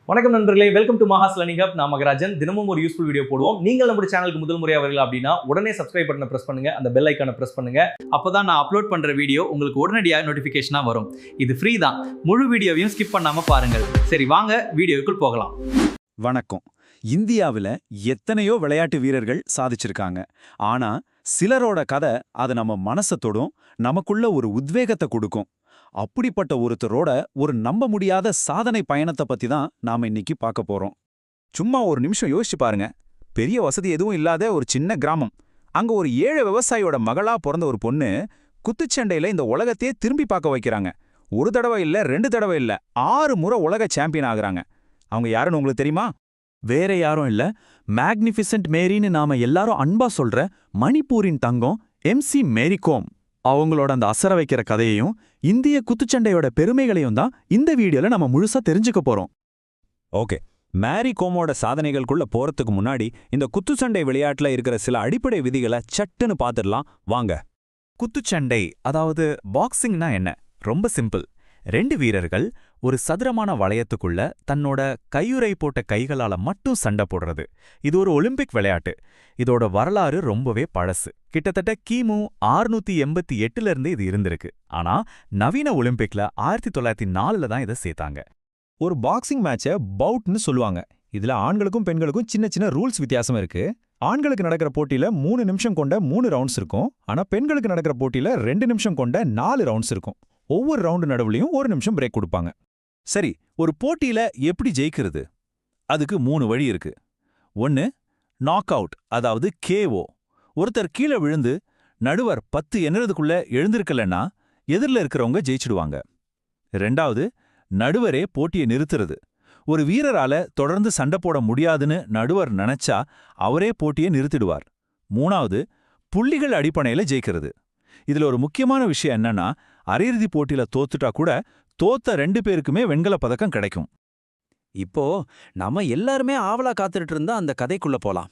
வணக்கம் நண்பர்களே, welcome to Maha's learning hub. நான் மகராஜன். தினமும் ஒரு யூஸ்ஃபுல் வீடியோ போடுவோம். நீங்கள் நம்ம சேனலுக்கு முதல் முறையாக வரீங்க அப்படின்னா உடனே சப்ஸ்கிரைப் பட்டனை பிரஸ் பண்ணுங்க, அந்த பெல் ஐக்கானை பிரஸ் பண்ணுங்க. அப்பதான் நான் அப்லோட் பண்ற வீடியோ உங்களுக்கு உடனடியாக நோட்டிபிகேஷனா வரும். இது ஃப்ரீ தான். முழு வீடியோவையும் ஸ்கிப் பண்ணாம பாருங்கள். சரி, வாங்க வீடியோக்குள் போகலாம். வணக்கம். இந்தியாவில் எத்தனையோ விளையாட்டு வீரர்கள் சாதிச்சிருக்காங்க. ஆனா சிலரோட கதை அது நம்ம மனசை தொடும், நமக்குள்ள ஒரு உத்வேகத்தை கொடுக்கும். அப்படிப்பட்ட ஒருத்தரோட ஒரு நம்ப முடியாத சாதனை பயணத்தை பத்தி தான் நாம இன்னைக்கு பார்க்க போறோம். சும்மா ஒரு நிமிஷம் யோசிச்சு பாருங்க. பெரிய வசதி எதுவும் இல்லாத ஒரு சின்ன கிராமம். அங்க ஒரு ஏழை விவசாயியோட மகளா பிறந்த ஒரு பொண்ணு குத்துச்சண்டையில இந்த உலகத்தையே திரும்பி பார்க்க வைக்கிறாங்க. ஒரு தடவை இல்ல, 2 தடவை இல்ல, 6 முறை உலக சாம்பியன் ஆகுறாங்க. அவங்க யாருன்னு உங்களுக்கு தெரியுமா? வேற யாரும் இல்ல, மேக்னிஃபிசன்ட் மேரின்னு நாம எல்லாரும் அன்பா சொல்ற மணிப்பூரின் தங்கம் MC மேரி கோம். அவங்களோட அந்த அசர வைக்கிற கதையையும் இந்திய குத்துச்சண்டையோட பெருமைகளையும் தான் இந்த வீடியோல நம்ம முழுசா தெரிஞ்சுக்க போறோம். ஓகே, மேரி கோமோட சாதனைகளுக்குள்ள போறதுக்கு முன்னாடி இந்த குத்துச்சண்டை விளையாட்டுல இருக்கிற சில அடிப்படை விதிகளை சட்டுன்னு பார்த்துடலாம் வாங்க. குத்துச்சண்டை, அதாவது பாக்ஸிங்னா என்ன? ரொம்ப சிம்பிள். 2 வீரர்கள் ஒரு சதுரமான வளையத்துக்குள்ள தன்னோட கையுறை போட்ட கைகளால மட்டும் சண்டை போடுறது. இது ஒரு ஒலிம்பிக் விளையாட்டு. இதோட வரலாறு ரொம்பவே பழசு. கிட்டத்தட்ட கிமு 688ல இருந்து இது இருந்திருக்கு. ஆனா நவீன ஒலிம்பிக்ல 1904ல தான் இதை சேர்த்தாங்க. ஒரு பாக்ஸிங் மேட்சை பவுட்னு சொல்லுவாங்க. இதுல ஆண்களுக்கும் பெண்களுக்கும் சின்ன சின்ன ரூல்ஸ் வித்தியாசம் இருக்கு. ஆண்களுக்கு நடக்கிற போட்டியில 3 நிமிஷம் கொண்ட 3 ரவுண்ட்ஸ் இருக்கும். ஆனா பெண்களுக்கு நடக்கிற போட்டியில 2 நிமிஷம் கொண்ட 4 ரவுண்ட்ஸ் இருக்கும். ஒவ்வொரு ரவுண்டு நடுவுலையும் 1 நிமிஷம் பிரேக் கொடுப்பாங்க. சரி, ஒரு போட்டியில எப்படி ஜெயிக்கிறது? அதுக்கு 3 வழி இருக்கு. 1, நாக் அவுட், அதாவது KO. ஒருத்தர் கீழே விழுந்து நடுவர் 10 எண்ணுறதுக்குள்ள எழுந்திருக்கலன்னா எதிரில் இருக்கிறவங்க ஜெயிச்சிடுவாங்க. 2வது, நடுவரே போட்டியை நிறுத்துறது. ஒரு வீரரால தொடர்ந்து சண்டை போட முடியாதுன்னு நடுவர் நினைச்சா அவரே போட்டியை நிறுத்திடுவார். 3வது, புள்ளிகள் அடிப்படையில ஜெயிக்கிறது. இதுல ஒரு முக்கியமான விஷயம் என்னன்னா, அரையிறுதி போட்டியில தோத்துட்டா கூட தோத்த 2 பேருக்குமே வெண்கல பதக்கம் கிடைக்கும். இப்போ நம்ம எல்லாருமே ஆவலா காத்துட்டு இருந்தா அந்த கதைக்குள்ள போலாம்.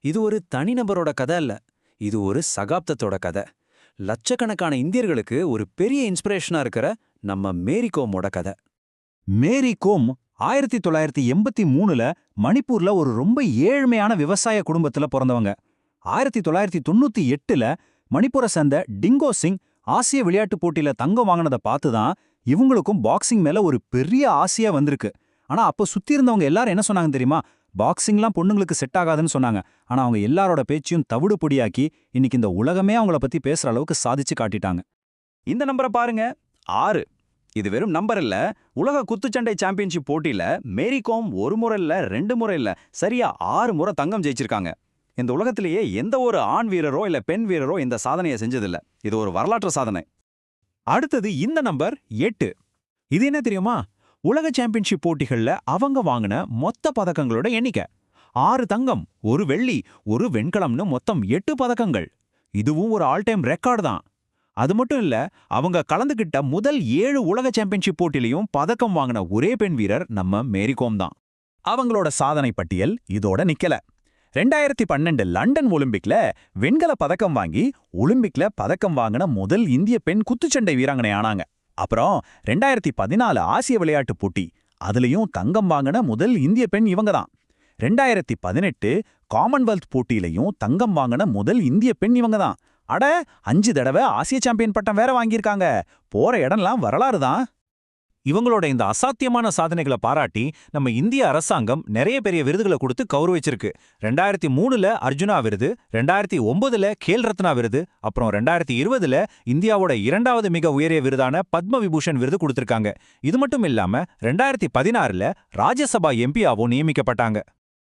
இது ஒரு தனிநபரோட கதை அல்ல, இது ஒரு சகாப்தத்தோட கதை. லட்சக்கணக்கான இந்தியர்களுக்கு ஒரு பெரிய இன்ஸ்பிரேஷனா இருக்கிற நம்ம மேரி கோமோட கதை. மேரி கோம் 1983ல மணிப்பூர்ல ஒரு ரொம்ப ஏழ்மையான விவசாய குடும்பத்துல பிறந்தவங்க. 1998ல மணிப்பூரை சேர்ந்த டிங்கோ சிங் ஆசிய விளையாட்டுப் போட்டியில தங்கம் வாங்கினதை பார்த்து தான் இவங்களுக்கும் பாக்ஸிங் மேல ஒரு பெரிய ஆசையா வந்திருக்கு. ஆனா அப்ப சுத்தி இருந்தவங்க எல்லாரும் என்ன சொன்னாங்க தெரியுமா? பாக்ஸிங்லாம் பொண்ணுங்களுக்கு செட் ஆகாதுன்னு சொன்னாங்க. ஆனா அவங்க எல்லாரோட பேச்சையும் தவிடு பொடியாக்கி இன்னைக்கு இந்த உலகமே அவங்கள பத்தி பேசுற அளவுக்கு சாதிச்சு காட்டிட்டாங்க. இந்த நம்பரை பாருங்க, 6. இது வெறும் நம்பர் இல்ல. உலக குத்துச்சண்டை சாம்பியன்ஷிப் போட்டியில மேரி கோம் 1 முறை இல்ல, 2 முறை இல்ல, சரியா 6 முறை தங்கம் ஜெயிச்சிருக்காங்க. இந்த உலகத்திலேயே எந்த ஒரு ஆண் வீரரோ இல்ல பெண் வீரரோ இந்த சாதனையை செஞ்சதில்ல. இது ஒரு வரலாற்று சாதனை. அடுத்தது இந்த நம்பர் 8. இது என்ன தெரியுமா? உலக சாம்பியன்ஷிப் போட்டிகள்ல அவங்க வாங்கின மொத்த பதக்கங்களோட எண்ணிக்கை. 6 தங்கம், 1 வெள்ளி, 1 வெண்கலம்னு மொத்தம் 8 பதக்கங்கள். இதுவும் ஒரு ஆல் டைம் ரெக்கார்டு தான். அது மட்டும் இல்ல, அவங்க கலந்துகிட்ட முதல் 7 உலக சாம்பியன்ஷிப் போட்டிலையும் பதக்கம் வாங்கின ஒரே பெண் வீரர் நம்ம மேரி கோம் தான். அவங்களோட சாதனை பட்டியல் இதோட நிக்கல. 2012 லண்டன் ஒலிம்பிக்ல வெண்கல பதக்கம் வாங்கி ஒலிம்பிக்ல பதக்கம் வாங்கின முதல் இந்திய பெண் குத்துச்சண்டை வீராங்கனை ஆனாங்க. அப்புறம் 2014 ஆசிய விளையாட்டுப் போட்டி, அதுலயும் தங்கம் வாங்கின முதல் இந்திய பெண் இவங்க தான். 2018 காமன்வெல்த் போட்டியிலையும் தங்கம் வாங்கின முதல் இந்திய பெண் இவங்க தான். அட, 5 தடவை ஆசிய சாம்பியன் பட்டம் வேற வாங்கியிருக்காங்க. போற இடம்லாம் வரலாறு தான். இவங்களோட இந்த அசாத்தியமான சாதனைகளை பாராட்டி நம்ம இந்திய அரசாங்கம் நிறைய பெரிய விருதுகளை கொடுத்து கௌரவிச்சிருக்கு. 2003ல அர்ஜுனா விருது, 2009ல கேல் ரத்னா விருது, அப்புறம் 2020ல இந்தியாவோட 2வது மிக உயரிய விருதான பத்ம விபூஷன் விருது கொடுத்திருக்காங்க. இது மட்டும் இல்லாம 2016ல ராஜ்யசபா எம்பியாவும் நியமிக்கப்பட்டாங்க.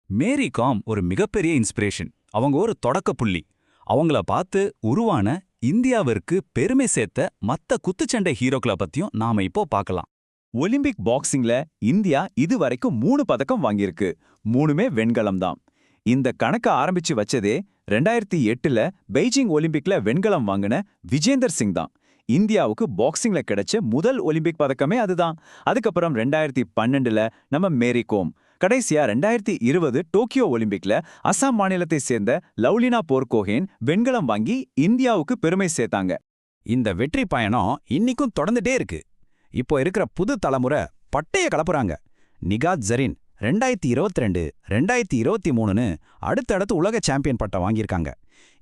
மேரி காம் ஒரு மிகப்பெரிய இன்ஸ்பிரேஷன். அவங்க ஒரு தொடக்க புள்ளி. அவங்கள பார்த்து உருவான இந்தியாவிற்கு பெருமை சேர்த்த மத்த குத்துச்சண்டை ஹீரோக்களை பத்தியும் நாம இப்போ பார்க்கலாம். ஒலிம்பிக் பாக்ஸிங்ல இந்தியா இதுவரைக்கும் 3 பதக்கம் வாங்கியிருக்கு. 3மே வெண்கலம் தான். இந்த கணக்க ஆரம்பிச்சு வச்சதே 2008ல பெய்ஜிங் ஒலிம்பிக்ல வெண்கலம் வாங்கின விஜேந்தர் சிங் தான். இந்தியாவுக்கு பாக்ஸிங்ல கிடைச்ச முதல் ஒலிம்பிக் பதக்கமே அதுதான். அதுக்கப்புறம் 2012ல நம்ம மேரி கோம். கடைசியா 2020 டோக்கியோ ஒலிம்பிக்ல அசாம் மாநிலத்தை சேர்ந்த லவ்லினா போர்கோஹேன் வெண்கலம் வாங்கி இந்தியாவுக்கு பெருமை சேர்த்தாங்க. இந்த வெற்றி பயணம் இன்னிக்கும் தொடர்ந்துட்டே இருக்கு. இப்போ இருக்கிற புது தலைமுறை பட்டைய கலப்புறாங்க. நிகாத் ஜரீன் 2022, 2023ன்னு அடுத்தடுத்து உலக சாம்பியன் பட்டம் வாங்கியிருக்காங்க.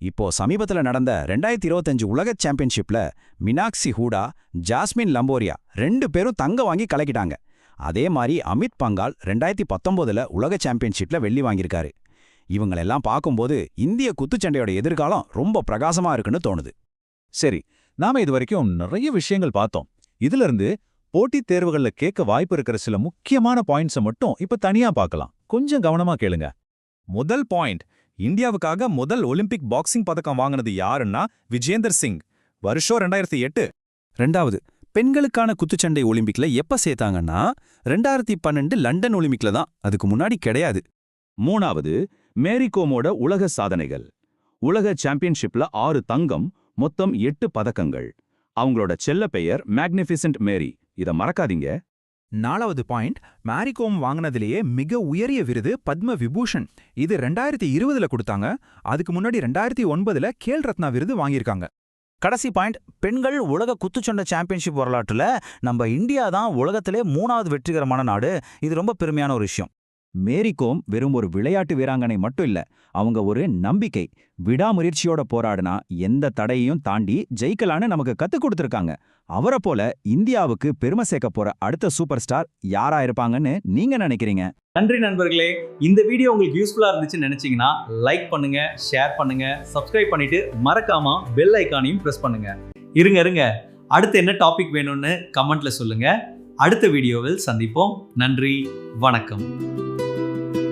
இப்போ சமீபத்துல நடந்த 2025 உலக சாம்பியன்ஷிப்ல மீனாக்ஷி ஹூடா, ஜாஸ்மின் லம்போரியா 2 பேரும் தங்கம் வாங்கி கலக்கிட்டாங்க. அதே மாதிரி அமித் பங்கால் 2019ல உலக சாம்பியன்ஷிப்ல வெள்ளி வாங்கியிருக்காரு. இவங்களெல்லாம் பார்க்கும்போது இந்திய குத்துச்சண்டையோட எதிர்காலம் ரொம்ப பிரகாசமா இருக்குன்னு தோணுது. சரி, நாம இதுவரைக்கும் நிறைய விஷயங்கள் பார்த்தோம். இதிலிருந்து போட்டித் தேர்வுகள்ல கேட்க வாய்ப்பு இருக்கிற சில முக்கியமான பாயிண்ட்ஸை மட்டும் இப்ப தனியா பார்க்கலாம். கொஞ்சம் கவனமா கேளுங்க. முதல் பாயிண்ட், இந்தியாவுக்காக முதல் ஒலிம்பிக் பாக்ஸிங் பதக்கம் வாங்கினது யாருன்னா விஜேந்தர் சிங், வருஷம் 2008. ரெண்டாவது, பெண்களுக்கான குத்துச்சண்டை ஒலிம்பிக்ல எப்ப சேர்த்தாங்கன்னா 2012 லண்டன் ஒலிம்பிக்ல தான், அதுக்கு முன்னாடி கிடையாது. மூணாவது, மேரி கோமோட உலக சாதனைகள். உலக சாம்பியன்ஷிப்ல 6 தங்கம், மொத்தம் 8 பதக்கங்கள். அவங்களோட செல்ல பெயர் மேக்னிஃபிசன்ட் மேரி, இத மறக்காதீங்க. நாலாவது பாயிண்ட், மேரிகோம் வாங்கினதிலேயே மிக உயரிய விருது பத்ம விபூஷன். இது 2020ல கொடுத்தாங்க. அதுக்கு முன்னாடி 2009ல கேல் ரத்னா விருது வாங்கியிருக்காங்க. கடைசி பாயிண்ட், பெண்கள் உலக குத்துச்சண்டை சாம்பியன்ஷிப் வரலாற்றுல நம்ம இந்தியா தான் உலகத்திலே 3வது வெற்றிகரமான நாடு. இது ரொம்ப பெருமையான ஒரு விஷயம். மேரி கோம் வெறும் ஒரு விளையாட்டு வீராங்கனை மட்டும் இல்ல, அவங்க ஒரு நம்பிக்கை. விடாமுயற்சியோட போராடினா எந்த தடையையும் தாண்டி ஜெயிக்கலான்னு நமக்கு கத்துக் கொடுத்திருக்காங்க. அவரை போல இந்தியாவுக்கு பெருமை சேர்க்க போற அடுத்த சூப்பர் ஸ்டார் யாரா இருப்பாங்கன்னு நீங்க நினைக்கிறீங்க? நன்றி நண்பர்களே. இந்த வீடியோ உங்களுக்கு யூஸ்ஃபுல்லா இருந்துச்சுன்னு நினைச்சீங்கன்னா லைக் பண்ணுங்க, ஷேர் பண்ணுங்க, சப்ஸ்கிரைப் பண்ணிட்டு மறக்காம பெல் ஐகானையும் பிரஸ் பண்ணுங்க. இருங்க, அடுத்து என்ன டாபிக் வேணும்னு கமெண்ட்ல சொல்லுங்க. அடுத்த வீடியோவில் சந்திப்போம். நன்றி, வணக்கம்.